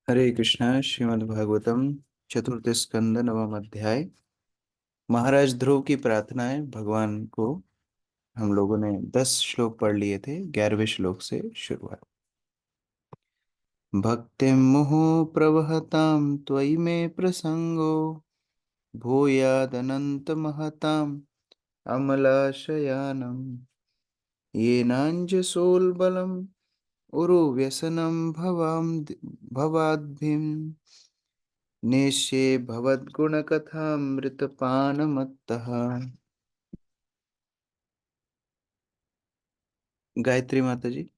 हरे कृष्णा। श्रीमद् भागवतम चतुर्थ स्कंद नवम अध्याय। महाराज ध्रुव की प्रार्थनाएं भगवान को हम लोगों ने 10 श्लोक पढ़ लिए थे। 11वें श्लोक से शुरुआत। भक्तिं मुहुः प्रवहतां त्वयि मे प्रसंगो भूयादनंत महतां अमलाशयानम् येनाञ्जसोल्बलम् उरुव्यसनं भवाद्भिम् नेष्ये भवद्गुणकथामृतपानमत्तः। गायत्री माता जी।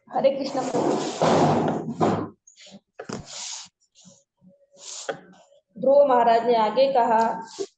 हरे कृष्ण प्रभु। ध्रुव महाराज ने आगे कहा,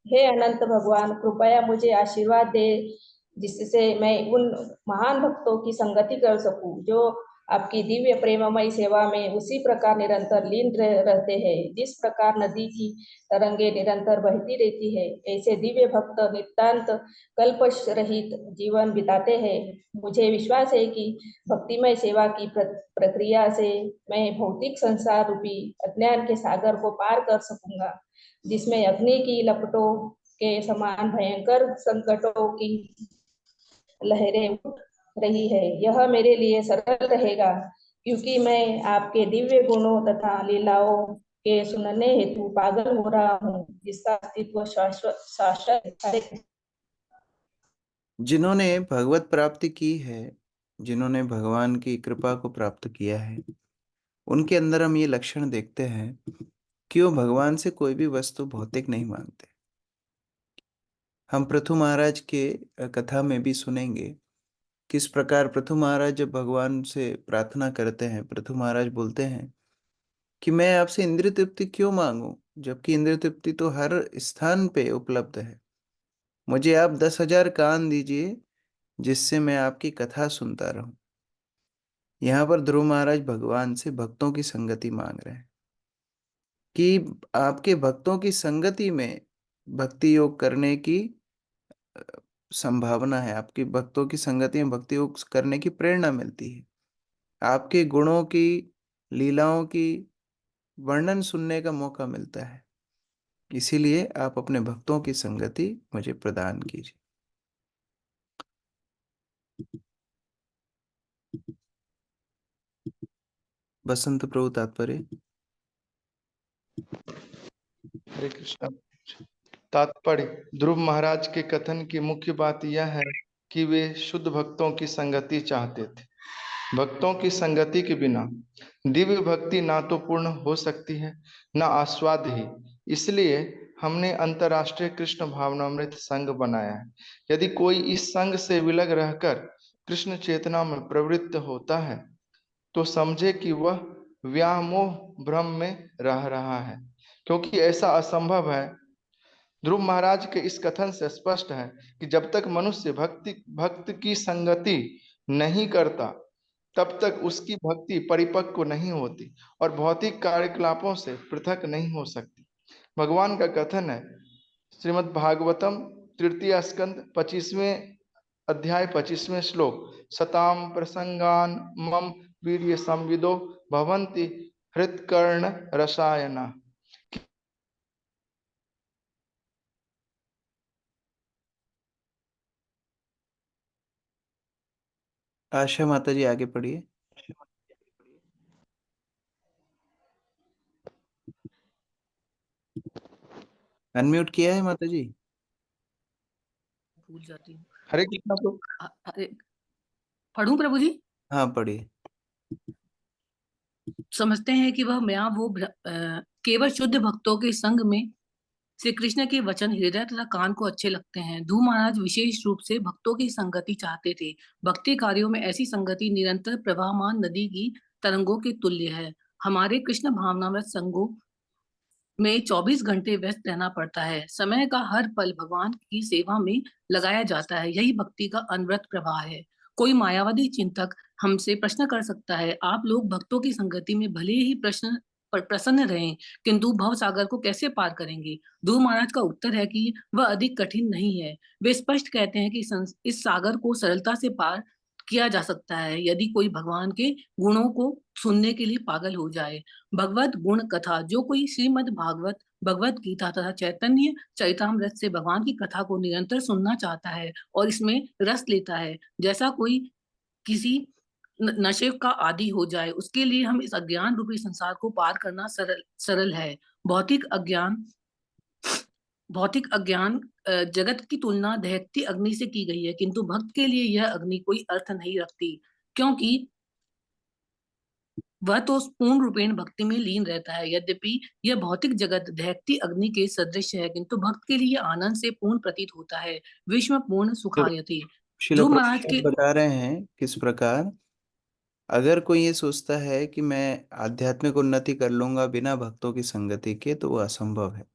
हे अनंत भगवान, कृपया मुझे आशीर्वाद दे जिससे मैं उन महान भक्तों की संगति कर सकूं जो आपकी दिव्य प्रेममयी सेवा में उसी प्रकार निरंतर लीन रहते हैं जिस प्रकार नदी की तरंगे निरंतर बहती रहती है। ऐसे दिव्य भक्त नितांत कल्पश रहित जीवन बिताते हैं। मुझे विश्वास है कि भक्तिमय सेवा की प्रक्रिया से मैं भौतिक संसार रूपी अज्ञान के सागर को पार कर सकूंगा जिसमें अग्नि की लपटों के समान भयंकर संकटों की लहरें उठ रही है। यह मेरे लिए सरल रहेगा क्योंकि मैं आपके दिव्य गुणों तथा लीलाओं के सुनने हेतु पागल हो रहा हूँ जिसका अस्तित्व शाश्वत है। जिन्होंने भगवत प्राप्ति की है, जिन्होंने भगवान की कृपा को प्राप्त किया है, उनके अंदर हम ये लक्षण देखते हैं कि वो भगवान से कोई भी वस्तु भौतिक नहीं मानते। हम पृथु महाराज के कथा में भी सुनेंगे किस प्रकार पृथु महाराज जब भगवान से प्रार्थना करते हैं, पृथु महाराज बोलते हैं कि मैं आपसे इंद्रिय तृप्ति क्यों मांगू, जबकि इंद्रिय तृप्ति तो हर स्थान पे उपलब्ध है। मुझे आप 10,000 कान दीजिए जिससे मैं आपकी कथा सुनता रहूं। यहाँ पर ध्रुव महाराज भगवान से भक्तों की संगति मांग रहे हैं कि आपके भक्तों की संगति में भक्ति योग करने की अ, संभावना है। आपके भक्तों की संगति में भक्ति योग करने की प्रेरणा मिलती है। आपके गुणों की, लीलाओं की वर्णन सुनने का मौका मिलता है। इसीलिए आप अपने भक्तों की संगति मुझे प्रदान कीजिए। बसंत प्रभु तात्पर्य। हरे कृष्ण। तात्पर्य, ध्रुव महाराज के कथन की मुख्य बात यह है कि वे शुद्ध भक्तों की संगति चाहते थे। भक्तों की संगति के बिना दिव्य भक्ति ना तो पूर्ण हो सकती है न आस्वाद ही। इसलिए हमने अंतर्राष्ट्रीय कृष्ण भावनामृत संघ बनाया है। यदि कोई इस संघ से विलग रहकर कृष्ण चेतना में प्रवृत्त होता है तो समझे कि वह व्यामोह भ्रम में रह रहा है, क्योंकि ऐसा असंभव है। ध्रुव महाराज के इस कथन से स्पष्ट है कि जब तक मनुष्य भक्त की संगति नहीं करता तब तक उसकी भक्ति परिपक्व नहीं होती और भौतिक कार्यकलापों से पृथक नहीं हो सकती। भगवान का कथन है, श्रीमद् भागवतम तृतीय स्कंद 25वें अध्याय 25वें श्लोक, सताम प्रसंगान मम वीर्य संविदो भवन्ति हृत्कर्ण रसायना। आशा माता जी आगे पढ़िए। अनम्यूट किया है माता जी? भूल जाती हूँ। हरे कृष्ण प्रभु। अरे पढ़ूं प्रभु जी? हाँ पढ़िए। समझते हैं कि वह मैं वो केवल शुद्ध भक्तों के संग में श्री कृष्ण के वचन हृदय तथा कान को अच्छे लगते हैं। ध्रुव महाराज विशेष रूप से भक्तों की संगति चाहते थे। भक्ति कार्यों में ऐसी संगति निरंतर प्रवाहमान नदी की तरंगों के तुल्य है। हमारे कृष्ण भावनामृत संघों में 24 घंटे व्यस्त रहना पड़ता है। समय का हर पल भगवान की सेवा में लगाया जाता है। यही भक्ति का अनवरत प्रवाह है। कोई मायावादी चिंतक हमसे प्रश्न कर सकता है, आप लोग भक्तों की संगति में भले ही प्रसन्न रहें किंतु भव सागर को कैसे पार करेंगे? ध्रुव महाराज का उत्तर है कि वह अधिक कठिन नहीं है। वे स्पष्ट कहते हैं कि इस सागर को सरलता से पार किया जा सकता है यदि कोई भगवान के गुणों को सुनने के लिए पागल हो जाए। भगवत गुण कथा, जो कोई श्रीमद् भागवत, भगवत गीता तथा चैतन्य चरितामृत से भगवान की कथा को निरंतर सुनना चाहता है और इसमें रस लेता है, जैसा कोई किसी नशे का आदि हो जाए, उसके लिए हम इस अज्ञान रूपी संसार को पार करना सरल सरल है। भौतिक अज्ञान भौतिक अज्ञान जगत की तुलना दहकती अग्नि से की गई है, किंतु भक्त के लिए यह अग्नि कोई अर्थ नहीं रखती, क्योंकि वह तो पूर्ण रूपेण भक्ति में लीन रहता है। यद्यपि यह भौतिक जगत दहकती अग्नि के सदृश है, किंतु भक्त के लिए आनंद से पूर्ण प्रतीत होता है। विश्व पूर्ण सुखायते। शिला ध्रुव महाराज प्रभुपाद के बता रहे हैं किस प्रकार अगर कोई ये सोचता है कि मैं आध्यात्मिक उन्नति कर लूंगा बिना भक्तों की संगति के, तो वो असंभव है।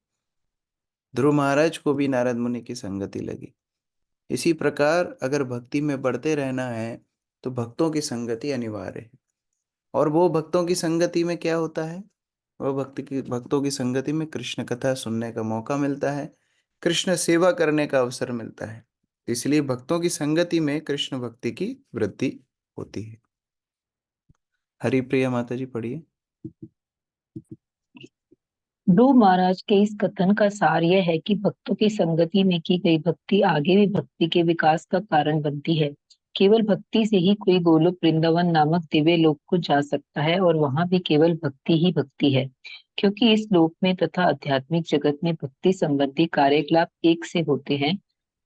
ध्रुव महाराज को भी नारद मुनि की संगति लगी। इसी प्रकार अगर भक्ति में बढ़ते रहना है तो भक्तों की संगति अनिवार्य है। और वो भक्तों की संगति में क्या होता है? वो भक्तों की संगति में कृष्ण कथा सुनने का मौका मिलता है, कृष्ण सेवा करने का अवसर मिलता है। इसलिए भक्तों की संगति में कृष्ण भक्ति की वृद्धि होती है। हरिप्रिया माता जी पढ़िए। ध्रुव महाराज के इस कथन का सार यह है कि भक्तों की संगति में की गई भक्ति आगे भी भक्ति के विकास का कारण बनती है। केवल भक्ति से ही कोई गोलोक वृंदावन नामक दिव्य लोक को जा सकता है, और वहां भी केवल भक्ति ही भक्ति है, क्योंकि इस लोक में तथा आध्यात्मिक जगत में भक्ति संबंधी कार्यकलाप एक से होते हैं।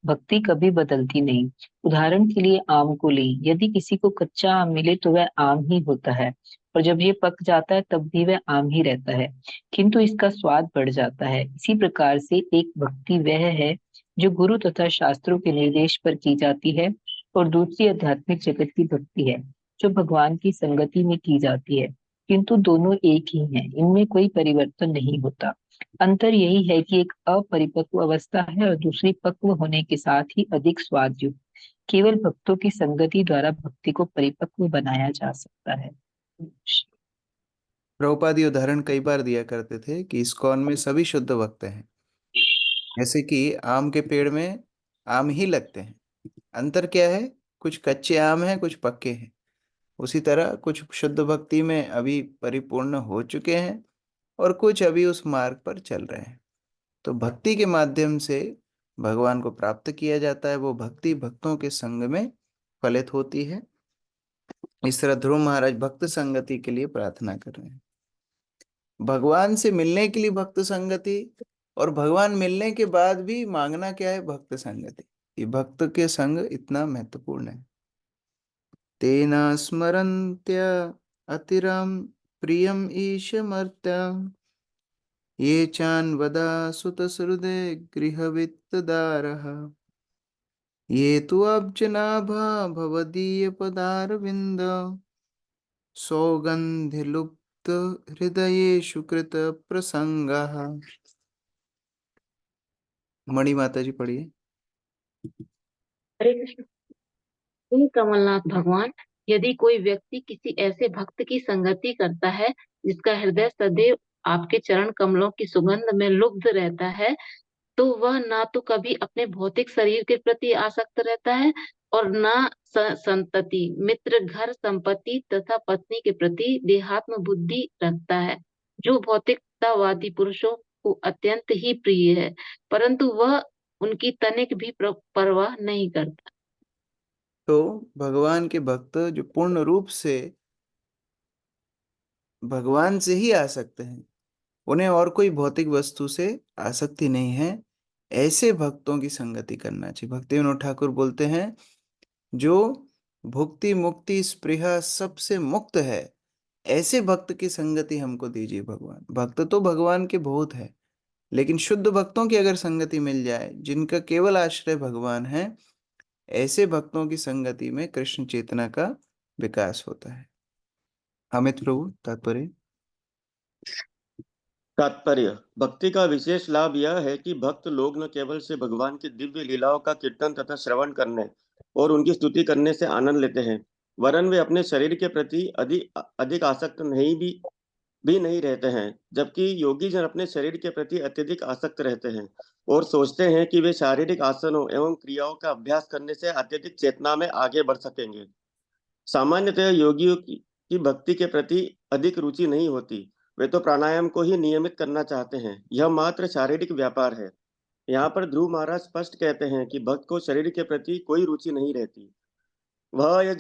भक्ति कभी बदलती नहीं। उदाहरण के लिए आम को लें। यदि किसी को कच्चा आम मिले तो वह आम ही होता है, और जब ये पक जाता है तब भी वह आम ही रहता है, किंतु इसका स्वाद बढ़ जाता है। इसी प्रकार से एक भक्ति वह है जो गुरु तथा शास्त्रों के निर्देश पर की जाती है, और दूसरी आध्यात्मिक जगत की भक्ति है जो भगवान की संगति में की जाती है, किंतु दोनों एक ही हैं, इनमें कोई परिवर्तन नहीं होता। अंतर यही है कि एक अपरिपक्व अवस्था है और दूसरी पक्व होने के साथ ही अधिक स्वाद युक्त। केवल भक्तों की संगति द्वारा भक्ति को परिपक्व बनाया जा सकता है। प्रभुपाद ये उदाहरण कई बार दिया करते थे कि इस्कॉन में सभी शुद्ध भक्त हैं। जैसे कि आम के पेड़ में आम ही लगते हैं, अंतर क्या है? कुछ कच्चे आम हैं, कुछ पक्के हैं। उसी तरह कुछ शुद्ध भक्ति में अभी परिपूर्ण हो चुके हैं और कुछ अभी उस मार्ग पर चल रहे हैं। तो भक्ति के माध्यम से भगवान को प्राप्त किया जाता है। वो भक्ति भक्तों के संग में फलित होती है। इस तरह ध्रुव महाराज भक्त संगति के लिए प्रार्थना कर रहे हैं। भगवान से मिलने के लिए भक्त संगति, और भगवान मिलने के बाद भी मांगना क्या है? भक्त संगति। ये भक्त के संग इतना महत्वपूर्ण है। तेना स्मरन्त्य अतिरम प्रियम ईशमर्त्य ये चान वदा सुतसृदे गृहवित्तदारः ये तु अब्जनाभा भवदीय पदारविंद सौगंधिलुप्त हृदयेषु कृत प्रसंगः। मणि माता जी पढ़िए। हरे कृष्ण। तुम कमलनाथ भगवान, यदि कोई व्यक्ति किसी ऐसे भक्त की संगति करता है जिसका हृदय सदैव आपके चरण कमलों की सुगंध में लुब्ध रहता है, तो वह ना तो कभी अपने भौतिक शरीर के प्रति आसक्त रहता है और ना संतति, मित्र, घर, संपत्ति तथा पत्नी के प्रति देहात्म बुद्धि रखता है, जो भौतिकतावादी पुरुषों को अत्यंत ही प्रिय है, परंतु वह उनकी तनिक भी परवाह नहीं करता। तो भगवान के भक्त जो पूर्ण रूप से भगवान से ही आसक्त हैं, उन्हें और कोई भौतिक वस्तु से आसक्ति नहीं है, ऐसे भक्तों की संगति करना चाहिए। भक्तिविनोद ठाकुर बोलते हैं, जो भुक्ति मुक्ति स्पृहा सबसे मुक्त है, ऐसे भक्त की संगति हमको दीजिए भगवान। भक्त तो भगवान के बहुत है, लेकिन शुद्ध भक्तों की अगर संगति मिल जाए, जिनका केवल आश्रय भगवान है, ऐसे भक्तों की संगति में कृष्ण चेतना का विकास होता है। अमित प्रभु तात्पर्य। तात्पर्य: भक्ति का विशेष लाभ यह है कि भक्त लोग न केवल से भगवान की दिव्य लीलाओं का कीर्तन तथा श्रवण करने और उनकी स्तुति करने से आनंद लेते हैं, वरन वे अपने शरीर के प्रति अधिक आसक्त भी नहीं रहते हैं। जबकि योगी जन अपने शरीर के प्रति अत्यधिक आसक्त रहते हैं और सोचते हैं कि वे शारीरिक आसनों एवं क्रियाओं का अभ्यास करने से अत्यधिक चेतना में आगे बढ़ सकेंगे। सामान्यतः योगियों की भक्ति के प्रति अधिक रुचि नहीं होती। वे तो प्राणायाम को ही नियमित करना चाहते हैं। यह मात्र शारीरिक व्यापार है। यहाँ पर ध्रुव महाराज स्पष्ट कहते हैं कि भक्त को शरीर के प्रति कोई रुचि नहीं रहती। वह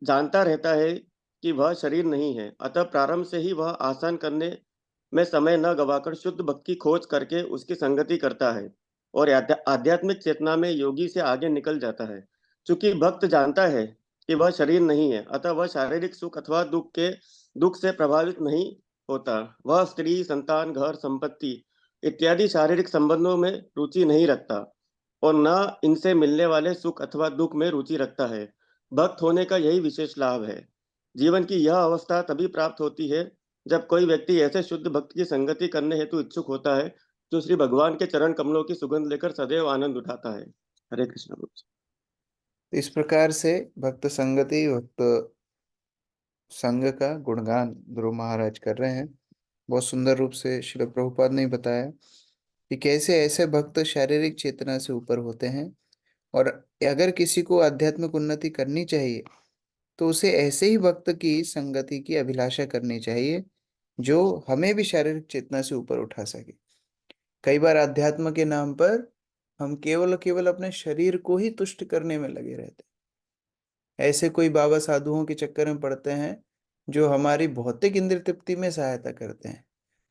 जानता रहता है कि वह शरीर नहीं है, अतः प्रारंभ से ही वह आसान करने में समय न गवाकर शुद्ध भक्त की खोज करके उसकी संगति करता है और आध्यात्मिक चेतना में योगी से आगे निकल जाता है। चूंकि भक्त जानता है कि वह शरीर नहीं है, अतः वह शारीरिक सुख अथवा दुख से प्रभावित नहीं होता। वह स्त्री, संतान, घर, संपत्ति इत्यादि शारीरिक संबंधों में रुचि नहीं रखता और न इनसे मिलने वाले सुख अथवा दुख में रुचि रखता है। भक्त होने का यही विशेष लाभ है। जीवन की यह अवस्था तभी प्राप्त होती है जब कोई व्यक्ति ऐसे शुद्ध भक्त की संगति करने हेतु इच्छुक होता है जो श्री भगवान के चरण कमलों की सुगंध लेकर सदैव आनंद उठाता है। हरे कृष्ण। इस प्रकार से भक्त संगति, भक्त संघ का गुणगान ध्रुव महाराज कर रहे हैं। बहुत सुंदर रूप से श्रील प्रभुपाद ने बताया कि कैसे ऐसे भक्त शारीरिक चेतना से ऊपर होते हैं, और अगर किसी को आध्यात्मिक उन्नति करनी चाहिए तो उसे ऐसे ही भक्त की संगति की अभिलाषा करनी चाहिए जो हमें भी शारीरिक चेतना से ऊपर उठा सके। कई बार अध्यात्म के नाम पर हम केवल अपने शरीर को ही तुष्ट करने में लगे रहते हैं। ऐसे कोई बाबा साधुओं के चक्कर में पड़ते हैं जो हमारी भौतिक इंद्रिय तृप्ति में सहायता करते हैं।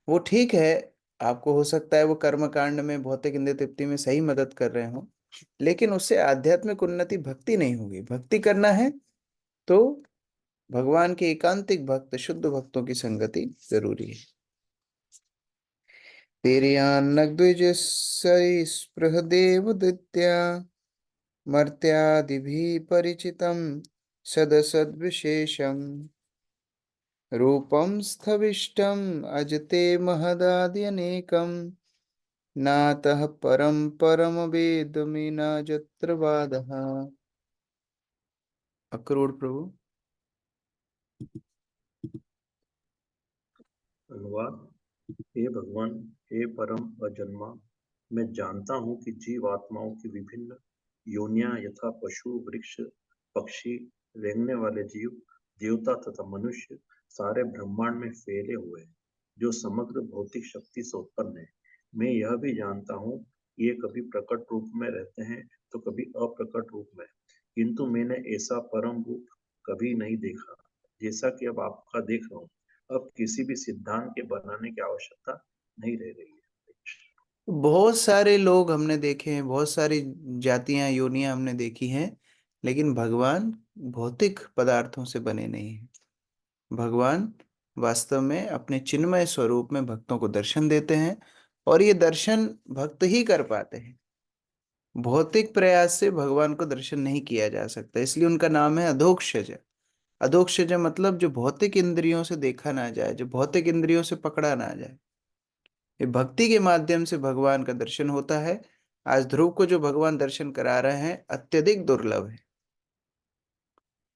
वो ठीक है, आपको हो सकता है वो कर्म कांड में, भौतिक इंद्रिय तृप्ति में सही मदद कर रहे हो, लेकिन उससे आध्यात्मिक उन्नति, भक्ति नहीं होगी। भक्ति करना है तो भगवान के एकांतिक भक्त, शुद्ध भक्तों की संगति जरूरी है। तेरियान्नक द्विज सरी स्पृह देवदत्या मर्त्यादिभिः परिचितं सदसद्विशेषम् रूपं स्थविष्टम् अजते महदाद्यनेकं नातः परं परमवेदमेना जत्र वादः। अक्रूर प्रभु। अनुवाद। हे भगवान, हे परम अजन्मा, मैं जानता हूँ कि जीव आत्माओं की विभिन्न योनियां यथा पशु, वृक्ष, पक्षी, रेंगने वाले जीव, देवता तथा मनुष्य सारे ब्रह्मांड में फैले हुए हैं, जो समग्र भौतिक शक्ति से उत्पन्न है। मैं यह भी जानता हूँ कि ये कभी प्रकट रूप में रहते हैं तो कभी अप्रकट रूप में, किंतु मैंने ऐसा परम रूप कभी नहीं देखा जैसा कि अब आपका देख रहा हूँ। अब किसी भी सिद्धांत के बनाने की आवश्यकता नहीं रह गई है। बहुत सारे लोग हमने देखे हैं, बहुत सारी जातियां, योनियां हमने देखी हैं, लेकिन भगवान भौतिक पदार्थों से बने नहीं हैं। भगवान वास्तव में अपने चिन्मय स्वरूप में भक्तों को दर्शन देते हैं, और ये दर्शन भक्त ही कर पाते हैं। भौतिक प्रयास से भगवान को दर्शन नहीं किया जा सकता, इसलिए उनका नाम है अधोक्षज। अधोक्षज मतलब जो भौतिक इंद्रियों से देखा ना जाए, जो भौतिक इंद्रियों से पकड़ा ना जाए। ये भक्ति के माध्यम से भगवान का दर्शन होता है। आज ध्रुव को जो भगवान दर्शन करा रहे हैं अत्यधिक दुर्लभ है।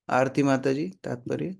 आरती माता जी, तात्पर्य।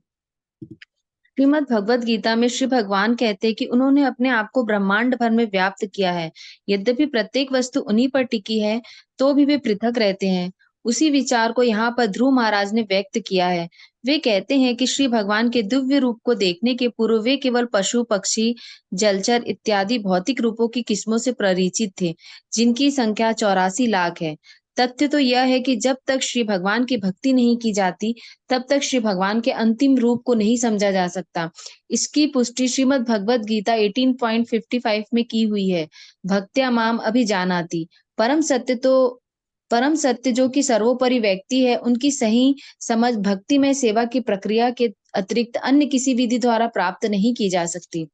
श्रीमद् भगवद गीता में श्री भगवान कहते हैं कि उन्होंने अपने आप को ब्रह्मांड भर में व्याप्त किया है। यद्यपि प्रत्येक वस्तु उन्हीं पर टिकी है, तो भी वे पृथक रहते हैं। उसी विचार को यहाँ पर ध्रुव महाराज ने व्यक्त किया है। वे कहते हैं कि श्री भगवान के दिव्य रूप को देखने के पूर्व वे केवल पशु, पक्षी, जलचर इत्यादि भौतिक रूपों की किस्मों से परिचित थे, जिनकी संख्या 84 लाख है। तथ्य तो यह है कि जब तक श्री भगवान की भक्ति नहीं की जाती, तब तक श्री भगवान के अंतिम रूप को नहीं समझा जा सकता। इसकी पुष्टि श्रीमद् भगवद गीता 18.55 में की हुई है। भक्त्या माम अभिजानाति। परम सत्य जो कि सर्वोपरि व्यक्ति है, उनकी सही समझ भक्ति में सेवा की प्रक्रिया के अतिरिक्त अन्य किसी विधि द्वारा प्राप्त नहीं की जा सकती।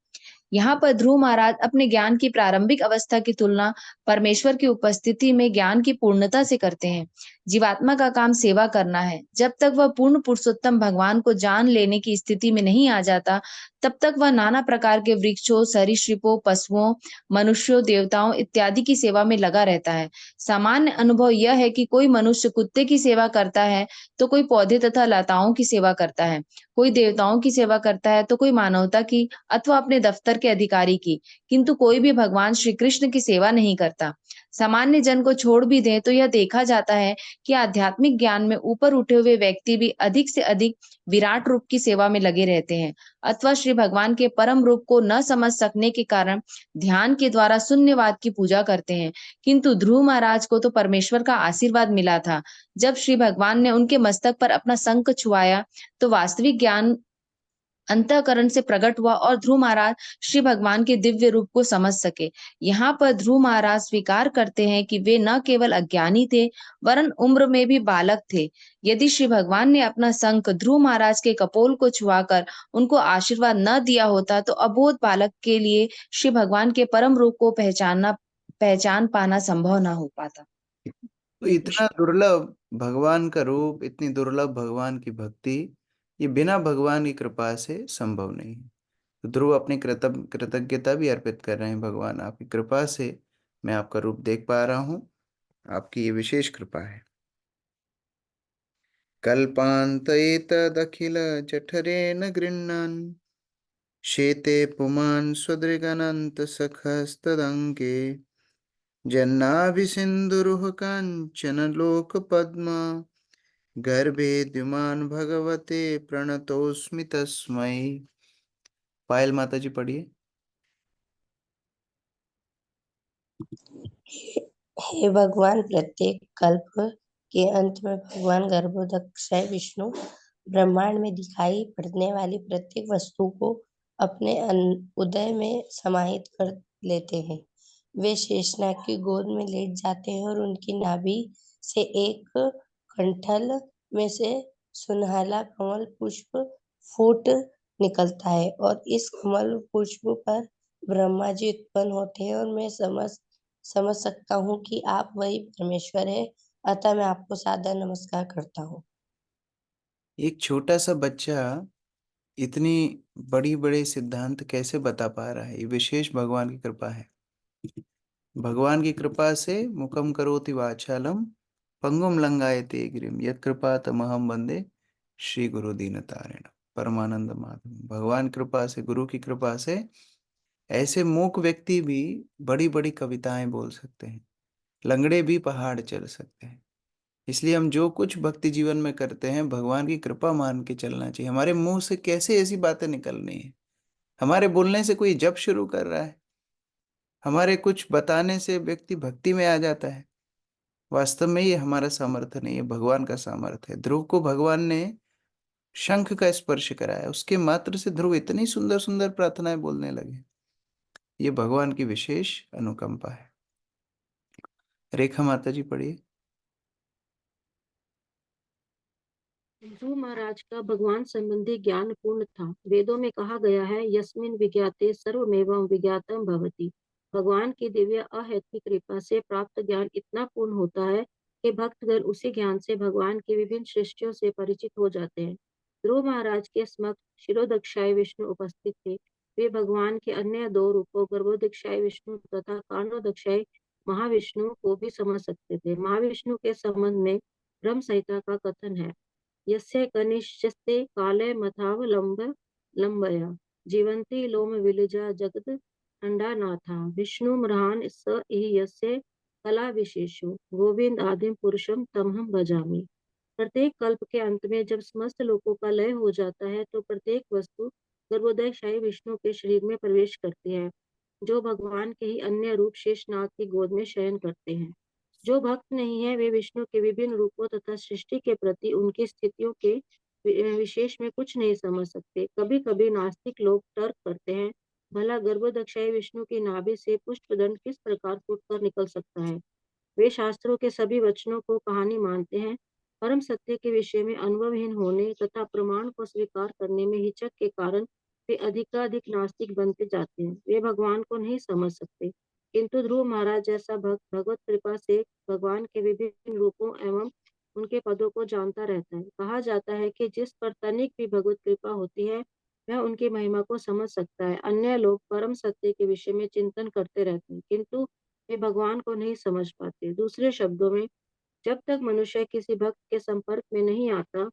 यहाँ पर ध्रुव महाराज अपने ज्ञान की प्रारंभिक अवस्था की तुलना परमेश्वर की उपस्थिति में ज्ञान की पूर्णता से करते हैं। जीवात्मा का काम सेवा करना है। जब तक वह पूर्ण पुरुषोत्तम भगवान को जान लेने की स्थिति में नहीं आ जाता, तब तक वह नाना प्रकार के वृक्षों, सरीसृपों, पशुओं, मनुष्यों, देवताओं इत्यादि की सेवा में लगा रहता है। सामान्य अनुभव यह है कि कोई मनुष्य कुत्ते की सेवा करता है, तो कोई पौधे तथा लताओं की सेवा करता है, कोई देवताओं की सेवा करता है, तो कोई मानवता की अथवा अपने दफ्तर के अधिकारी की, किंतु कोई भी भगवान श्री कृष्ण की सेवा नहीं करता। सामान्य जन को छोड़ भी दें तो यह देखा जाता है कि आध्यात्मिक ज्ञान में ऊपर उठे हुए व्यक्ति भी अधिक से अधिक विराट रूप की सेवा में लगे रहते हैं, अथवा श्री भगवान के परम रूप को न समझ सकने के कारण ध्यान के द्वारा शून्यवाद की पूजा करते हैं। किंतु ध्रुव महाराज को तो परमेश्वर का आशीर्वाद मिला था। जब श्री भगवान ने उनके मस्तक पर अपना शंख छुआया तो वास्तविक ज्ञान अंतःकरण से प्रकट हुआ और ध्रुव महाराज श्री भगवान के दिव्य रूप को समझ सके। यहाँ पर ध्रुव महाराज स्वीकार करते हैं कि वे न केवल अज्ञानी थे वरन उम्र में भी बालक थे। यदि श्री भगवान ने अपना शंख ध्रुव महाराज के कपोल को छुआकर उनको आशीर्वाद न दिया होता तो अबोध बालक के लिए श्री भगवान के परम रूप को पहचान पाना संभव न हो पाता। तो इतना दुर्लभ भगवान का रूप, इतनी दुर्लभ भगवान की भक्ति, ये बिना भगवान की कृपा से संभव नहीं है। तो ध्रुव अपनी कृतज्ञता भी अर्पित कर रहे हैं, भगवान आपकी कृपा से मैं आपका रूप देख पा रहा हूँ, आपकी ये विशेष कृपा है। कल्पांत एतदखिल जठरेण गृह्णन् शेते पुमान् स्वदृगनन्त सखस्तदङ्के जन्नाभिसिन्धुरुह काञ्चन लोकपद्मा गर्भे द्युमान् भगवते प्रणतोस्मि तस्मै। पायल माता जी पढ़िए। हे भगवान, प्रत्येक कल्प के अंत में भगवान गर्भोदक्षय विष्णु ब्रह्मांड में दिखाई पड़ने वाली प्रत्येक वस्तु को अपने उदय में समाहित कर लेते हैं। वे शेषनाग की गोद में लेट जाते हैं और उनकी नाभि से एक कंठल में से सुनहला कमल पुष्प फूट निकलता है और इस कमल पुष्प पर ब्रह्मा जी उत्पन्न होते हैं और मैं समझ सकता हूँ कि आप वही परमेश्वर है, अतः मैं आपको सादर नमस्कार करता हूँ। एक छोटा सा बच्चा इतनी बड़ी बड़े सिद्धांत कैसे बता पा रहा है? ये विशेष भगवान की कृपा है। भगवान की कृपा से मुखम करोति वाचालम पंगुम लंगायते गिरिम यत् कृपा तमहम वंदे श्री गुरु दीनतारिण परमानंद माधव। भगवान कृपा से, गुरु की कृपा से ऐसे मूक व्यक्ति भी बड़ी बड़ी कविताएं बोल सकते हैं, लंगड़े भी पहाड़ चल सकते हैं। इसलिए हम जो कुछ भक्ति जीवन में करते हैं भगवान की कृपा मान के चलना चाहिए। हमारे मुंह से कैसे ऐसी बातें निकलनी है? हमारे बोलने से कोई जप शुरू कर रहा है, हमारे कुछ बताने से व्यक्ति भक्ति में आ जाता है। वास्तव में ये हमारा सामर्थ्य नहीं है, भगवान का सामर्थ्य है। ध्रुव को भगवान ने शंख का स्पर्श कराया, उसके मात्र से ध्रुव इतनी सुंदर सुंदर प्रार्थनाएं बोलने लगे। ये भगवान की विशेष अनुकंपा है। रेखा माता जी पढ़िए। ध्रुव महाराज का भगवान संबंधी ज्ञान पूर्ण था। वेदों में कहा गया है, यस्मिन् विज्ञाते सर्वमेवं विज्ञातम् भवति। भगवान की दिव्य अहेतुकी कृपा से प्राप्त ज्ञान इतना पूर्ण होता है कि भक्तगण उसी ज्ञान से भगवान की विभिन्न सृष्टियों से परिचित हो जाते हैं। ध्रुव महाराज के समक्ष शिरोदक्षाय विष्णु उपस्थित थे। वे भगवान के अन्य दो रूपों गर्भोदक्षाय विष्णु तथा कारणोदक्षाय महाविष्णु को भी समझ सकते थे। महाविष्णु के संबंध में ब्रह्म संहिता का कथन है, यस्य कनिष्ठस्ते काले मथावलंबया जीवंती लोम विलजा जगद खंडानाथा विष्णु मृहान स इह यस्य कला विशेषो गोविंद आदिम पुरुषम तमहम भजामि। प्रत्येक कल्प के अंत में जब समस्त लोकों का लय हो जाता है तो प्रत्येक वस्तु गर्भोदयशाही विष्णु के शरीर में प्रवेश करती है, जो भगवान के ही अन्य रूप शेषनाग की गोद में शयन करते हैं। जो भक्त नहीं है वे विष्णु के विभिन्न रूपों तथा सृष्टि के प्रति उनकी स्थितियों के विशेष में कुछ नहीं समझ सकते। कभी कभी नास्तिक लोग तर्क करते हैं, भला गर्भोदक्षाय विष्णु की नाभि से पुष्पदंड किस प्रकार फूटकर निकल सकता है? वे शास्त्रों के सभी वचनों को कहानी मानते हैं। परम सत्य के विषय में अनुभवहीन होने तथा प्रमाण को स्वीकार करने में हिचक के कारण वे अधिकाधिक नास्तिक बनते जाते हैं। वे भगवान को नहीं समझ सकते। किंतु ध्रुव महाराज जैसा भक्त भगवत कृपा से भगवान के विभिन्न रूपों एवं उनके पदों को जानता रहता है। कहा जाता है कि जिस पर तनिक भी भगवत कृपा होती है वह उनकी महिमा को समझ सकता है। अन्य लोग परम सत्य के विषय में चिंतन करते रहते हैं किंतु वे भगवान को नहीं समझ पाते। दूसरे शब्दों में, जब तक मनुष्य किसी भक्त के संपर्क में नहीं आता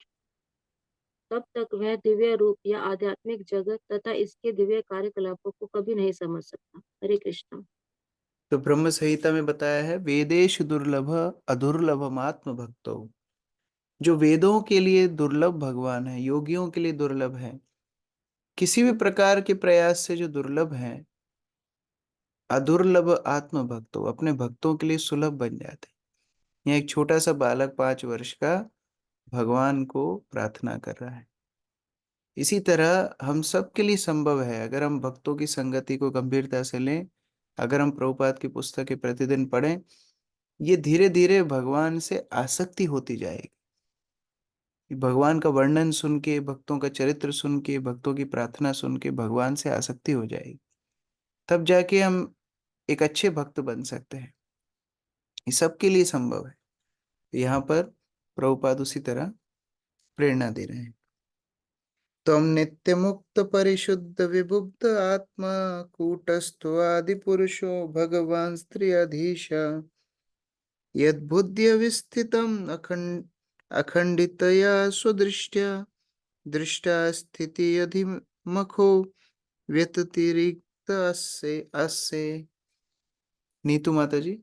तब तक वह दिव्य रूप या आध्यात्मिक जगत तथा इसके दिव्य कार्यकलापों को कभी नहीं समझ सकता। हरे कृष्णा। तो ब्रह्म संहिता में बताया है, वेदेश दुर्लभ अदुर्लभमात्म भक्तो। जो वेदों के लिए दुर्लभ भगवान है, योगियों के लिए दुर्लभ है, किसी भी प्रकार के प्रयास से जो दुर्लभ है, अदुर्लभ आत्म भक्तों, अपने भक्तों के लिए सुलभ बन जाते हैं। यहाँ एक छोटा सा बालक 5 वर्ष का भगवान को प्रार्थना कर रहा है। इसी तरह हम सब के लिए संभव है, अगर हम भक्तों की संगति को गंभीरता से लें, अगर हम प्रभुपाद की पुस्तकें प्रतिदिन पढ़ें, ये धीरे धीरे भगवान से आसक्ति होती जाएगी। भगवान का वर्णन सुन के, भक्तों का चरित्र सुन के, भक्तों की प्रार्थना सुन के भगवान से आसक्ति हो जाएगी। तब जाके हम एक अच्छे भक्त बन सकते हैं। ये सबके लिए संभव है। यहाँ पर प्रभुपाद उसी तरह प्रेरणा दे रहे हैं। तो हम नित्य मुक्त परिशुद्ध विबुद्ध आत्मा कूटस्थो आदि पुरुषो भगवान स्त्री अधीश यद्बुद्ध्य विस्थितम अखंडितया स्वदृष्ट्या दृष्टा स्थिति अधिमखो व्यतिरिक्त अस्य। नीतू माता जी।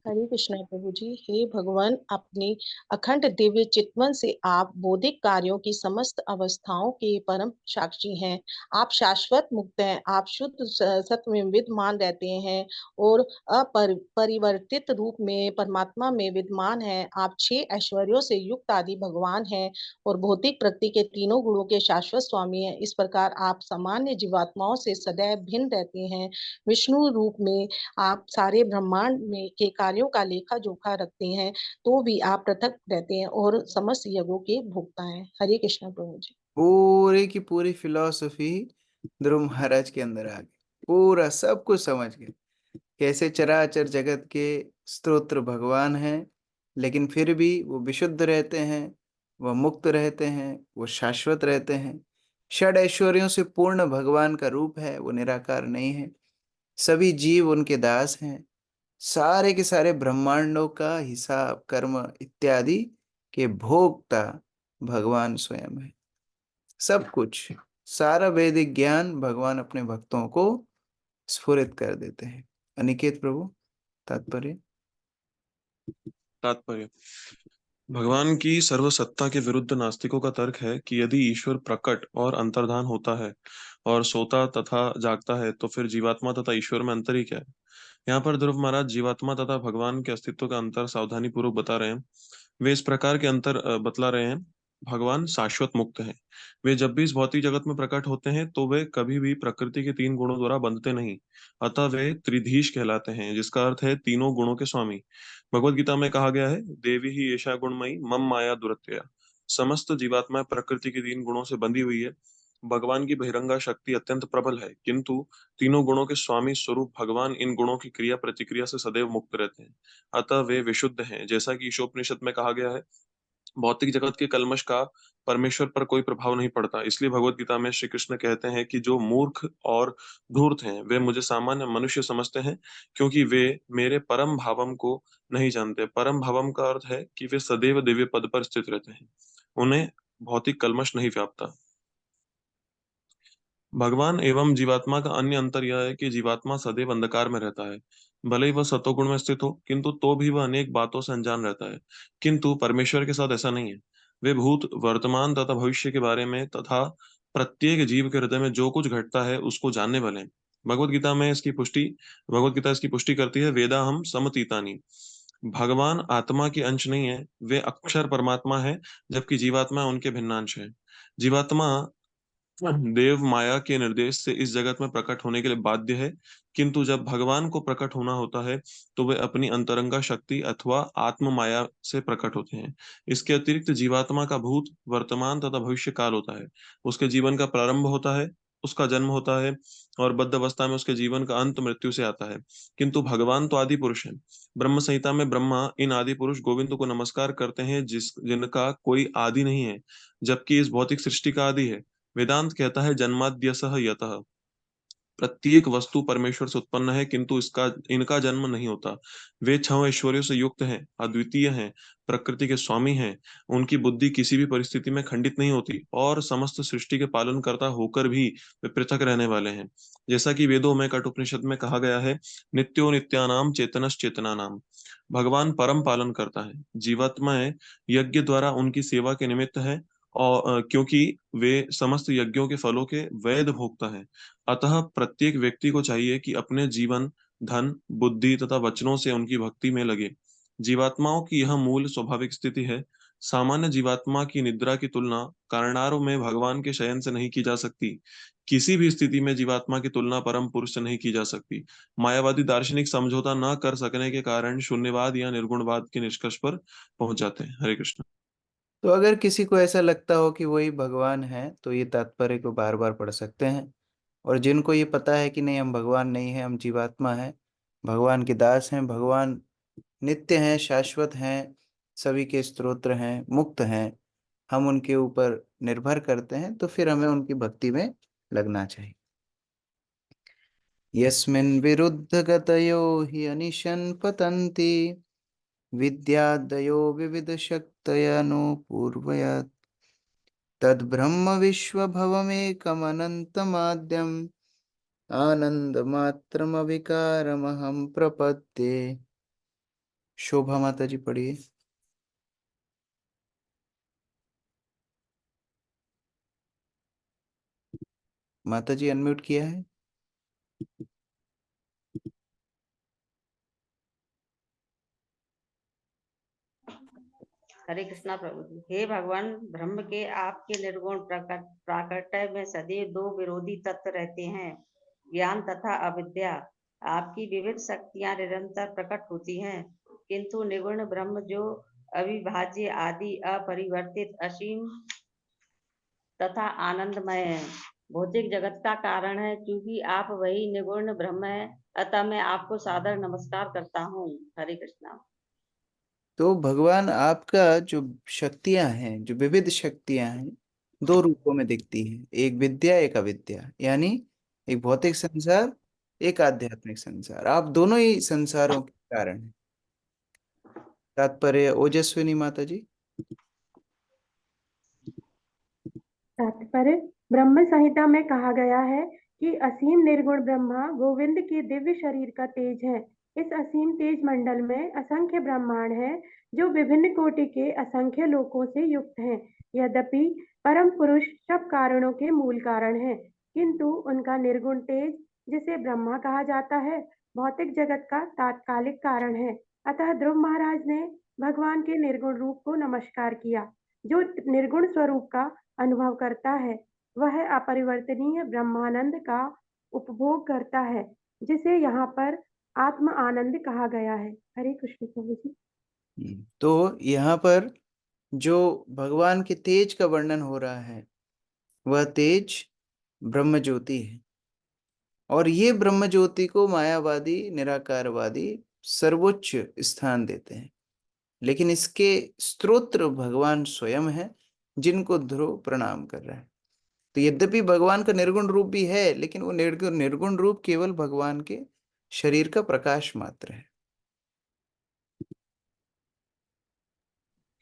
हरे कृष्णा प्रभु जी। हे भगवान, अपने अखंड दिव्य चितवन से आप बौद्धिक कार्यों की समस्त अवस्थाओं के परम साक्षी हैं। आप शाश्वत मुक्त हैं। आप शुद्ध सत्य में विद्यमान रहते हैं और अपरिवर्तित रूप में परमात्मा में विद्यमान हैं। आप 6 ऐश्वर्यों से युक्त आदि भगवान हैं और भौतिक प्रकृति के तीनों गुणों के शाश्वत स्वामी हैं। इस प्रकार आप सामान्य जीवात्माओं से सदैव भिन्न रहते हैं। विष्णु रूप में आप सारे ब्रह्मांड में के कार्यों का लेखा जोखा रखते हैं, तो भी आप पृथक रहते हैं और समस्त यज्ञों के भोक्ता हैं। हरे कृष्ण प्रभु जी। पूरी की पूरी फिलॉसफी ध्रुव महाराज के अंदर आ गई। पूरा सब कुछ समझ गए, कैसे चराचर जगत के स्तोत्र भगवान हैं, लेकिन फिर भी वो विशुद्ध रहते हैं, वह मुक्त रहते हैं, वो शाश्वत रहते हैं। षड ऐश्वर्यों से पूर्ण भगवान का रूप है, वो निराकार नहीं है। सभी जीव उनके दास हैं। सारे के सारे ब्रह्मांडों का हिसाब, कर्म इत्यादि के भोक्ता भगवान स्वयं है। सब कुछ, सारा वैदिक ज्ञान भगवान अपने भक्तों को स्फुरित कर देते हैं। अनिकेत प्रभु, तात्पर्य। तात्पर्य, भगवान की सर्वसत्ता के विरुद्ध नास्तिकों का तर्क है कि यदि ईश्वर प्रकट और अंतर्धान होता है और सोता तथा जागता है, तो फिर जीवात्मा तथा ईश्वर में अंतर ही क्या है। यहाँ पर ध्रुव महाराज जीवात्मा तथा भगवान के अस्तित्व का अंतर सावधानी पूर्वक बता रहे हैं। वे इस प्रकार के अंतर बतला रहे हैं। भगवान शाश्वत मुक्त हैं। वे जब भी इस भौतिक जगत में प्रकट होते हैं तो वे कभी भी प्रकृति के 3 गुणों द्वारा बंधते नहीं, अतः वे त्रिधीश कहलाते हैं, जिसका अर्थ है तीनों गुणों के स्वामी। भगवत गीता में कहा गया है, देवी ही ऐशा गुणमयी मम माया दुरत्यया। समस्त जीवात्मा प्रकृति के 3 गुणों से बंधी हुई है। भगवान की बहिरंगा शक्ति अत्यंत प्रबल है, किंतु तीनों गुणों के स्वामी स्वरूप भगवान इन गुणों की क्रिया प्रतिक्रिया से सदैव मुक्त रहते हैं, अतः वे विशुद्ध हैं। जैसा कि ईशोपनिषद में कहा गया है, भौतिक जगत के कल्मश का परमेश्वर पर कोई प्रभाव नहीं पड़ता। इसलिए भगवत गीता में श्री कृष्ण कहते हैं कि जो मूर्ख और धूर्त हैं, वे मुझे सामान्य मनुष्य समझते हैं, क्योंकि वे मेरे परम भावम को नहीं जानते। परम भावम का अर्थ है कि वे सदैव दिव्य पद पर स्थित रहते हैं, उन्हें भौतिक कल्मश नहीं व्यापता। भगवान एवं जीवात्मा का अन्य अंतर यह है कि जीवात्मा सदैव अंधकार में रहता है। भले ही वह सतोगुण में स्थित हो, किंतु तो भी वह अनेक बातों से अनजान रहता है। किंतु परमेश्वर के साथ ऐसा नहीं है। वे भूत, वर्तमान तथा भविष्य के बारे में तथा प्रत्येक जीव के हृदय में जो कुछ घटता है उसको जानने वाले हैं। भगवत गीता इसकी पुष्टि करती है, वेदा हम समतीतानि। भगवान आत्मा के अंश नहीं है, वे अक्षर परमात्मा है, जबकि जीवात्मा उनके भिन्नांश है। जीवात्मा देव माया के निर्देश से इस जगत में प्रकट होने के लिए बाध्य है, किंतु जब भगवान को प्रकट होना होता है तो वे अपनी अंतरंगा शक्ति अथवा आत्म माया से प्रकट होते हैं। इसके अतिरिक्त जीवात्मा का भूत, वर्तमान तथा भविष्य काल होता है। उसके जीवन का प्रारंभ होता है, उसका जन्म होता है और बद्ध अवस्था में उसके जीवन का अंत मृत्यु से आता है। किंतु भगवान तो आदि पुरुष है। ब्रह्म संहिता में ब्रह्मा इन आदि पुरुष गोविंद को नमस्कार करते हैं, जिनका कोई आदि नहीं है, जबकि इस भौतिक सृष्टि का आदि है। वेदांत कहता है जन्माद्यसः यतः। प्रत्येक वस्तु परमेश्वर से उत्पन्न है, किंतु इनका जन्म नहीं होता। वे 6 ऐश्वर्यों से युक्त हैं, अद्वितीय हैं, प्रकृति के स्वामी हैं। उनकी बुद्धि किसी भी परिस्थिति में खंडित नहीं होती और समस्त सृष्टि के पालनकर्ता होकर भी वे पृथक रहने वाले हैं। जैसा कि वेदों में कठोपनिषद में कहा गया है, नित्यो नित्यानाम चेतनश्च चेतनानाम। भगवान परम पालन करता है। जीवात्माएं यज्ञ द्वारा उनकी सेवा के निमित्त है, और क्योंकि वे समस्त यज्ञों के फलों के वैध भोक्ता है। अतः प्रत्येक व्यक्ति को चाहिए कि अपने जीवन, धन, बुद्धि तथा वचनों से उनकी भक्ति में लगे। जीवात्माओं की यह मूल स्वाभाविक स्थिति है। सामान्य जीवात्मा की निद्रा की तुलना कारणारों में भगवान के शयन से नहीं की जा सकती। किसी भी स्थिति में जीवात्मा की तुलना परम पुरुष से नहीं की जा सकती। मायावादी दार्शनिक समझौता न कर सकने के कारण शून्यवाद या निर्गुणवाद के निष्कर्ष पर पहुंच जाते हैं। हरे कृष्ण। तो अगर किसी को ऐसा लगता हो कि वही भगवान है, तो ये तात्पर्य को बार बार पढ़ सकते हैं। और जिनको ये पता है कि नहीं, हम भगवान नहीं हैं, हम जीवात्मा हैं, भगवान के दास हैं, भगवान नित्य हैं, शाश्वत हैं, सभी के स्तोत्र हैं, मुक्त हैं, हम उनके ऊपर निर्भर करते हैं, तो फिर हमें उनकी भक्ति में लगना चाहिए। यस्मिन् विरुद्ध गतयो हि अनिशन् पतन्ति विद्यादयो विविध शक्तयनुपूर्वयत् तद्ब्रह्म विश्वभवमेकमनन्तमाद्यम् आनंदमात्रमविकारमहं प्रपद्ये। शोभा माता जी पढ़िए। माता जी अनम्यूट किया है। हरे कृष्णा प्रभु जी। हे भगवान, ब्रह्म के आपके निर्गुण प्राकट्य में सदैव दो विरोधी तत्व रहते हैं, ज्ञान तथा अविद्या। आपकी विविध शक्तियां निरंतर प्रकट होती हैं, किंतु निर्गुण ब्रह्म जो अविभाज्य, आदि, अपरिवर्तित, असीम तथा आनंदमय है, भौतिक जगत का कारण है। क्योंकि आप वही निर्गुण ब्रह्म है, अतः मैं आपको सादर नमस्कार करता हूँ। हरे कृष्णा। तो भगवान आपका जो शक्तियां हैं, जो विविध शक्तियां हैं, दो रूपों में दिखती हैं, एक विद्या, एक अविद्या, यानी एक भौतिक संसार, एक आध्यात्मिक संसार। आप दोनों ही संसारों के कारण हैं। तात्पर्य ओजस्विनी माता जी। तात्पर्य ब्रह्म संहिता में कहा गया है कि असीम निर्गुण ब्रह्मा गोविंद के दिव्य शरीर का तेज है। इस असीम तेज मंडल में असंख्य ब्रह्मांड हैं, जो विभिन्न कोटि के असंख्य लोकों से युक्त हैं। यद्यपि परम पुरुष सब कारणों के मूल कारण है, किंतु उनका निर्गुण तेज, जिसे ब्रह्मा कहा जाता है, भौतिक जगत का तात्कालिक कारण है। अतः ध्रुव महाराज ने भगवान के निर्गुण रूप को नमस्कार किया। जो निर्गुण स्वरूप का अनुभव करता है, वह अपरिवर्तनीय ब्रह्मानंद का उपभोग करता है, जिसे यहाँ पर आत्म आनंद कहा गया है। हरे कृष्ण प्रभु जी। तो यहाँ पर जो भगवान के तेज का वर्णन हो रहा है, वह तेज ब्रह्म ज्योति है। और ये ब्रह्म ज्योति को मायावादी, निराकारवादी सर्वोच्च स्थान देते हैं, लेकिन इसके स्तोत्र भगवान स्वयं है, जिनको ध्रुव प्रणाम कर रहा है। तो यद्यपि भगवान का निर्गुण रूप भी है, लेकिन वो निर्गुण रूप केवल भगवान के शरीर का प्रकाश मात्र है।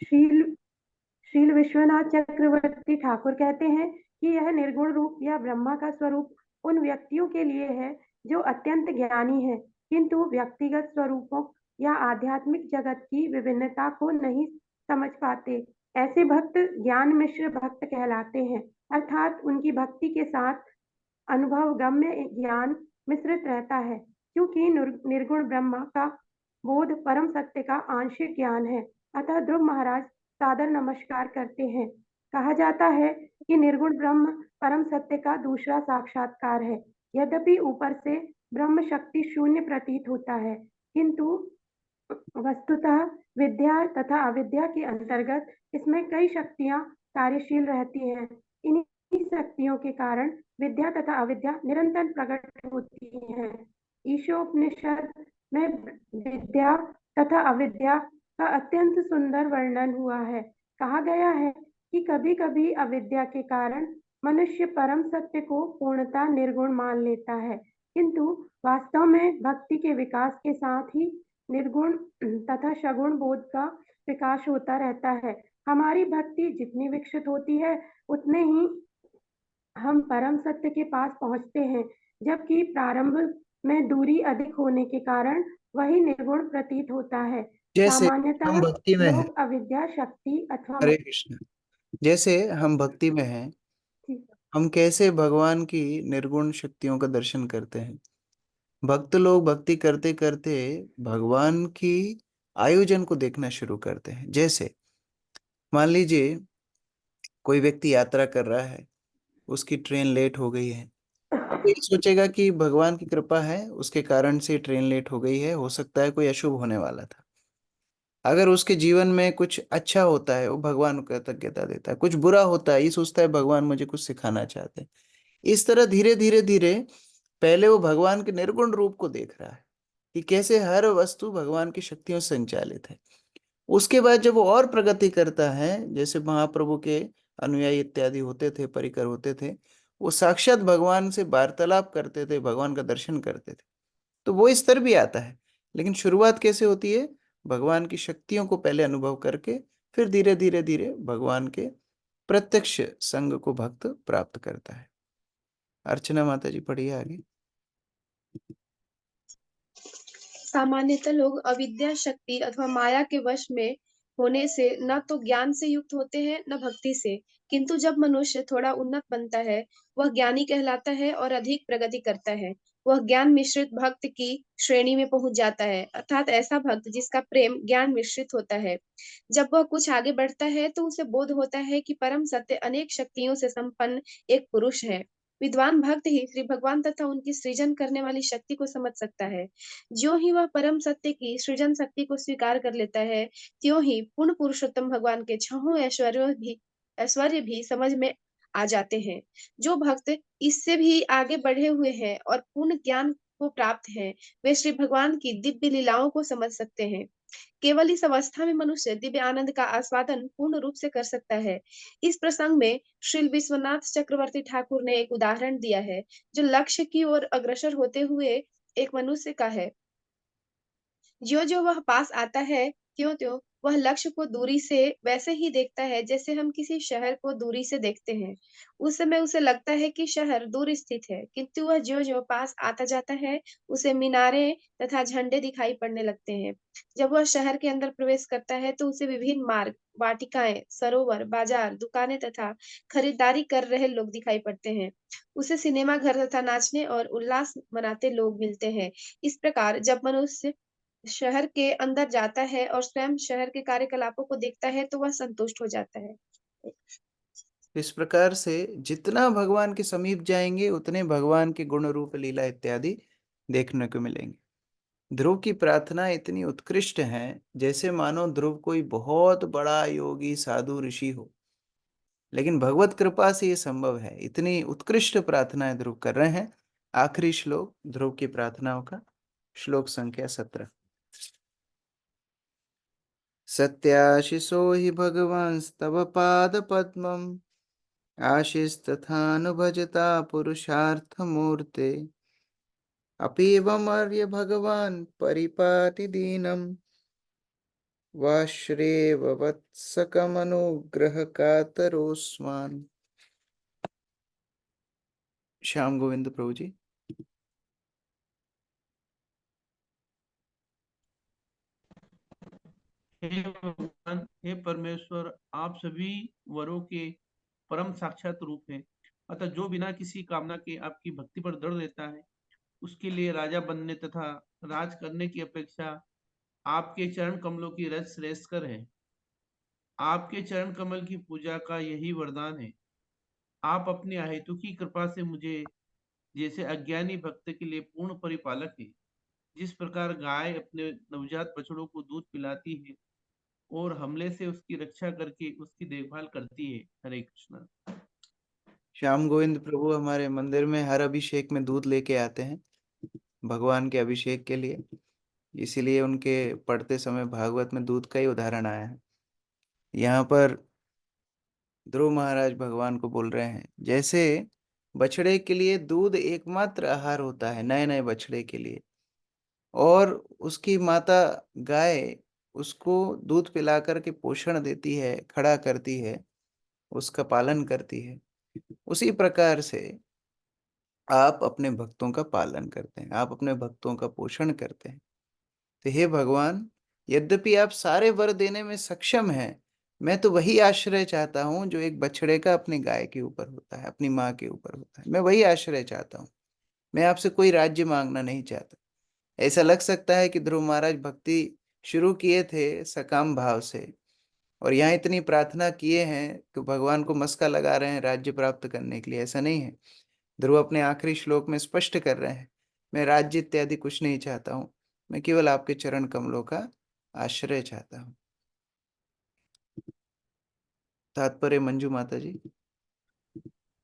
श्रील विश्वनाथ चक्रवर्ती ठाकुर कहते हैं कि यह निर्गुण रूप या ब्रह्मा का स्वरूप उन व्यक्तियों के लिए है जो अत्यंत ज्ञानी है, किंतु व्यक्तिगत स्वरूपों या आध्यात्मिक जगत की विभिन्नता को नहीं समझ पाते। ऐसे भक्त ज्ञान मिश्र भक्त कहलाते हैं, अर्थात उनकी भक्ति के साथ अनुभव गम्य ज्ञान मिश्रित रहता है। क्योंकि निर्गुण ब्रह्मा का बोध परम सत्य का आंशिक ज्ञान है, अतः ध्रुव महाराज सादर नमस्कार करते हैं। कहा जाता है कि निर्गुण ब्रह्म परम सत्य का दूसरा साक्षात्कार है। यद्यपि ऊपर से ब्रह्म शक्ति शून्य प्रतीत होता है, किंतु वस्तुतः विद्या तथा अविद्या के अंतर्गत इसमें कई शक्तियां कार्यशील रहती हैं। इन्हीं शक्तियों के कारण विद्या तथा अविद्या निरंतर प्रकट होती हैं। ईशोपनिषद में विद्या तथा अविद्या का अत्यंत सुंदर वर्णन हुआ है। कहा गया है कि कभी कभी अविद्या के कारण मनुष्य परम सत्य को पूर्णतः निर्गुण मान लेता है, किंतु वास्तव में भक्ति के विकास के साथ ही निर्गुण तथा सगुण बोध का विकास होता रहता है। हमारी भक्ति जितनी विकसित होती है, उतने ही हम परम सत्य के पास पहुंचते हैं, जबकि प्रारंभ में दूरी अधिक होने के कारण वही निर्गुण प्रतीत होता है। जैसे सामान्यतः हम भक्ति में हैं, लोग अविद्या, शक्ति अथवा हरे कृष्ण, जैसे हम भक्ति में हैं, हम कैसे भगवान की निर्गुण शक्तियों का दर्शन करते हैं। भक्त लोग भक्ति करते करते भगवान की आयोजन को देखना शुरू करते हैं। जैसे मान लीजिए कोई व्यक्ति यात्रा कर रहा है, उसकी ट्रेन लेट हो गई है, तो ये सोचेगा कि भगवान की कृपा है, उसके कारण से ट्रेन लेट हो गई है, हो सकता है कोई अशुभ होने वाला था। अगर उसके जीवन में कुछ अच्छा होता है, वो भगवान को कृतज्ञता देता है, कुछ बुरा होता है, ये सोचता है भगवान मुझे कुछ सिखाना चाहते हैं। इस तरह धीरे धीरे धीरे पहले वो भगवान के निर्गुण रूप को देख रहा है कि कैसे हर वस्तु भगवान की शक्तियों से संचालित है। उसके बाद जब वो और प्रगति करता है, जैसे महाप्रभु के अनुयायी इत्यादि होते थे, परिकर होते थे, वो साक्षात भगवान से वार्तालाप करते थे, भगवान का दर्शन करते थे, तो वो स्तर भी आता है। लेकिन शुरुआत कैसे होती है? भगवान की शक्तियों को पहले अनुभव करके फिर धीरे धीरे धीरे भगवान के प्रत्यक्ष संग को भक्त प्राप्त करता है। अर्चना माता जी पढ़िए आगे। सामान्यतः लोग अविद्या, शक्ति अथवा माया के वश में होने से न तो ज्ञान से युक्त होते हैं न भक्ति से, किंतु जब मनुष्य थोड़ा उन्नत बनता है, वह ज्ञानी कहलाता है और अधिक प्रगति करता है। वह ज्ञान मिश्रित भक्त की श्रेणी में पहुंच जाता है, अर्थात ऐसा भक्त जिसका प्रेम ज्ञान मिश्रित होता है। जब वह कुछ आगे बढ़ता है तो उसे बोध होता है कि परम सत्य अनेक शक्तियों से संपन्न एक पुरुष है। विद्वान भक्त ही श्री भगवान तथा उनकी सृजन करने वाली शक्ति को समझ सकता है। ज्यों ही वह परम सत्य की सृजन शक्ति को स्वीकार कर लेता है, त्यों ही पूर्ण पुरुषोत्तम भगवान के छहों ऐश्वर्य भी समझ में आ जाते हैं। जो भक्त इससे भी आगे बढ़े हुए हैं और पूर्ण ज्ञान को प्राप्त हैं, वे श्री भगवान की दिव्य लीलाओं को समझ सकते हैं। केवल इस अवस्था में मनुष्य दिव्य आनंद का आस्वादन पूर्ण रूप से कर सकता है। इस प्रसंग में श्री विश्वनाथ चक्रवर्ती ठाकुर ने एक उदाहरण दिया है, जो लक्ष्य की ओर अग्रसर होते हुए एक मनुष्य का है। जो वह पास आता है, त्यों वह लक्ष्य को दूरी से वैसे ही देखता है जैसे हम किसी शहर को दूरी से देखते हैं। उस समय उसे लगता है कि शहर दूर स्थित है, किंतु वह जो पास आता जाता है, उसे मीनारें तथा झंडे दिखाई पड़ने लगते हैं। जब वह शहर के अंदर प्रवेश करता है तो उसे विभिन्न मार्ग, वाटिकाएं, सरोवर, बाजार, दुकानें तथा खरीदारी कर रहे लोग दिखाई पड़ते हैं। उसे सिनेमा घर तथा नाचने और उल्लास मनाते लोग मिलते हैं। इस प्रकार जब मनुष्य शहर के अंदर जाता है और स्वयं शहर के कार्यकलापों को देखता है, तो वह संतुष्ट हो जाता है। इस प्रकार से जितना भगवान के समीप जाएंगे, उतने भगवान के गुण रूप लीला इत्यादि देखने को मिलेंगे। ध्रुव की प्रार्थना इतनी उत्कृष्ट है, जैसे मानो ध्रुव कोई बहुत बड़ा योगी साधु ऋषि हो। लेकिन भगवत कृपा से ये संभव है। इतनी उत्कृष्ट प्रार्थनाएं ध्रुव कर रहे हैं। आखिरी श्लोक ध्रुव की प्रार्थनाओं का, श्लोक संख्या 17। सत्याशिषो हि भगवांस्तव पाद पद्मम् आशिस्तथानुभजता पुरुषार्थमूर्ते अपीवमर्य भगवान् परिपाति दीनम् वाश्रेव वत्सकमनुग्रह कातरोस्मान्। श्याम गोविंद प्रभु जी। हे भगवान, हे परमेश्वर, आप सभी वरों के परम साक्षात रूप हैं। अतः जो बिना किसी कामना के आपकी भक्ति पर दृढ़ रहता है, उसके लिए राजा बनने तथा राज करने की अपेक्षा आपके चरण कमलों की रस श्रेष्ठकर है। आपके चरण कमल की पूजा का यही वरदान है। आप अपनी अहेतु की कृपा से मुझे जैसे अज्ञानी भक्त के लिए पूर्ण परिपालक है। जिस प्रकार गाय अपने नवजात बछड़ों को दूध पिलाती है और हमले से उसकी रक्षा करके उसकी देखभाल करती है। हरे कृष्ण। श्याम गोविंद प्रभु हमारे मंदिर में हर अभिषेक में दूध लेके आते हैं भगवान के अभिषेक के लिए, इसीलिए उनके पढ़ते समय भागवत में दूध का ही उदाहरण आया है। यहाँ पर ध्रुव महाराज भगवान को बोल रहे हैं, जैसे बछड़े के लिए दूध एकमात्र आहार होता है, नए नए बछड़े के लिए, और उसकी माता गाय उसको दूध पिला करके पोषण देती है, खड़ा करती है, उसका पालन करती है, उसी प्रकार से आप अपने भक्तों का पालन करते हैं, आप अपने भक्तों का पोषण करते हैं। तो हे भगवान, यद्यपि आप सारे वर देने में सक्षम हैं, मैं तो वही आश्रय चाहता हूँ जो एक बछड़े का अपनी गाय के ऊपर होता है, अपनी माँ के ऊपर होता है। मैं वही आश्रय चाहता हूँ। मैं आपसे कोई राज्य मांगना नहीं चाहता। ऐसा लग सकता है कि ध्रुव महाराज भक्ति शुरू किए थे सकाम भाव से, और यहाँ इतनी प्रार्थना किए हैं कि भगवान को मस्का लगा रहे हैं राज्य प्राप्त करने के लिए। ऐसा नहीं है। ध्रुव अपने आखिरी श्लोक में स्पष्ट कर रहे हैं, मैं राज्य इत्यादि कुछ नहीं चाहता हूँ, मैं केवल आपके चरण कमलों का आश्रय चाहता हूँ। तात्पर्य मंजू माता जी।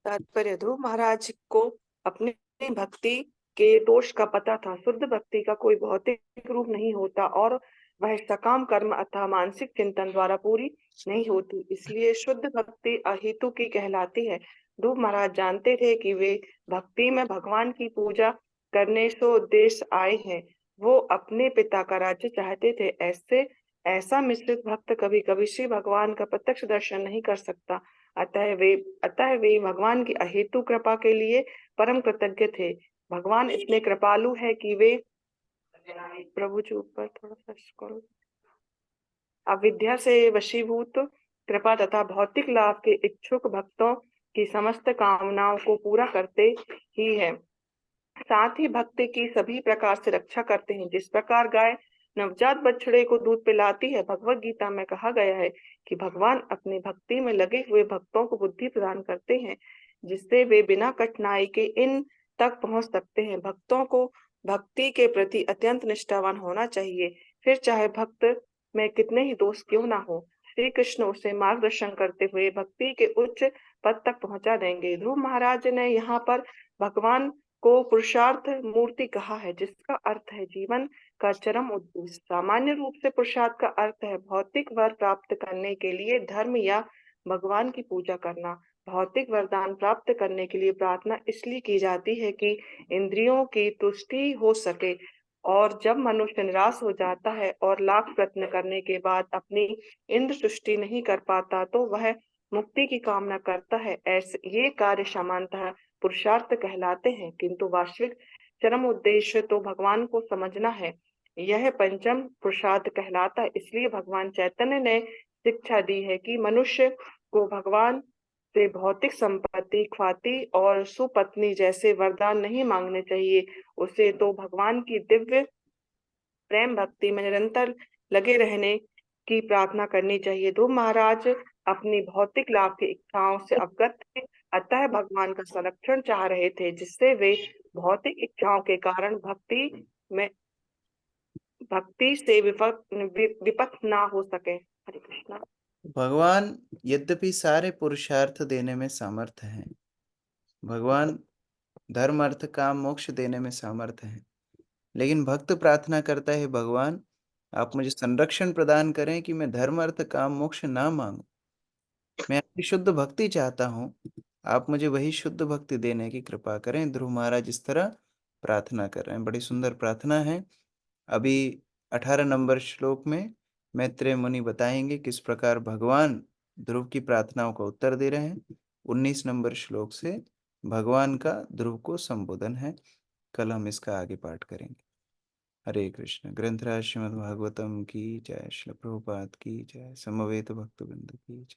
तात्पर्य, ध्रुव महाराज को अपनी भक्ति के दोष का पता था। शुद्ध भक्ति का कोई भौतिक रूप नहीं होता और वह सकाम कर्म अथवा मानसिक चिंतन द्वारा पूरी नहीं होती, इसलिए शुद्ध भक्ति अहेतु की कहलाती है। ध्रुव महाराज जानते थे कि वे भक्ति में भगवान की पूजा करने से उद्देश्य आए हैं। वो अपने पिता का राज्य चाहते थे। ऐसा मिश्रित भक्त कभी कभी श्री भगवान का प्रत्यक्ष दर्शन नहीं कर सकता। अतः वे भगवान की अहेतु कृपा के लिए परम कृतज्ञ थे। भगवान इतने कृपालु है कि वे प्रभु जी ऊपर थोड़ा सा स्क्रॉल, अविद्या से वशीभूत कृपा तथा भौतिक लाभ के इच्छुक भक्तों की समस्त कामनाओं को पूरा करते ही है, साथ ही भक्ति की सभी प्रकार से रक्षा करते हैं। जिस प्रकार गाय नवजात बछड़े को दूध पिलाती है, भगवत गीता में कहा गया है कि भगवान अपनी भक्ति में लगे हुए भक्तों को बुद्धि प्रदान करते हैं, जिससे वे बिना कठिनाई के इन तक पहुंच सकते हैं। भक्तों को भक्ति के प्रति अत्यंत निष्ठावान होना चाहिए, फिर चाहे भक्त में कितने ही दोष क्यों ना हो। श्री कृष्ण उसे मार्गदर्शन करते हुए भक्ति के उच्च पद तक पहुंचा देंगे। ध्रुव महाराज ने यहाँ पर भगवान को पुरुषार्थ मूर्ति कहा है, जिसका अर्थ है जीवन का चरम उद्देश्य। सामान्य रूप से पुरुषार्थ का अर्थ है भौतिक वर प्राप्त करने के लिए धर्म या भगवान की पूजा करना। भौतिक वरदान प्राप्त करने के लिए प्रार्थना इसलिए की जाती है कि इंद्रियों की तुष्टि हो सके, और जब मनुष्य निराश हो जाता है और लाख प्रयत्न करने के बाद अपनी इंद्र तुष्टि नहीं कर पाता, तो वह मुक्ति की कामना करता है। ऐसे ये कार्य सामान्यतः पुरुषार्थ कहलाते हैं, किंतु वास्तविक चरम उद्देश्य तो भगवान को समझना है। यह पंचम पुरुषार्थ कहलाता है। इसलिए भगवान चैतन्य ने शिक्षा दी है कि मनुष्य को भगवान से भौतिक संपत्ति, ख्याति और सुपत्नी जैसे वरदान नहीं मांगने चाहिए। उसे तो भगवान की दिव्य प्रेम भक्ति में निरंतर लगे रहने की प्रार्थना करनी चाहिए। ध्रुव महाराज अपनी भौतिक लाभ की इच्छाओं से अवगत थे, अतः भगवान का संरक्षण चाह रहे थे, जिससे वे भौतिक इच्छाओं के कारण भक्ति से विपथ ना हो सके। हरे कृष्णा। भगवान यद्यपि सारे पुरुषार्थ देने में सामर्थ्य हैं, भगवान धर्म अर्थ काम मोक्ष देने में सामर्थ्य हैं, लेकिन भक्त प्रार्थना करता है, भगवान आप मुझे संरक्षण प्रदान करें कि मैं धर्म अर्थ काम मोक्ष ना मांगू। मैं आपकी शुद्ध भक्ति चाहता हूँ, आप मुझे वही शुद्ध भक्ति देने की कृपा करें। ध्रुव महाराज इस तरह प्रार्थना कर रहे हैं। बड़ी सुंदर प्रार्थना है। अभी 18 नंबर श्लोक में मैत्रेय मुनि बताएंगे किस प्रकार भगवान ध्रुव की प्रार्थनाओं का उत्तर दे रहे हैं। 19 नंबर श्लोक से भगवान का ध्रुव को संबोधन है। कल हम इसका आगे पाठ करेंगे। हरे कृष्ण। ग्रंथराज श्रीमद् भागवतम की जय, श्रील प्रभुपाद की जय, समवेत भक्तवृंद की जय।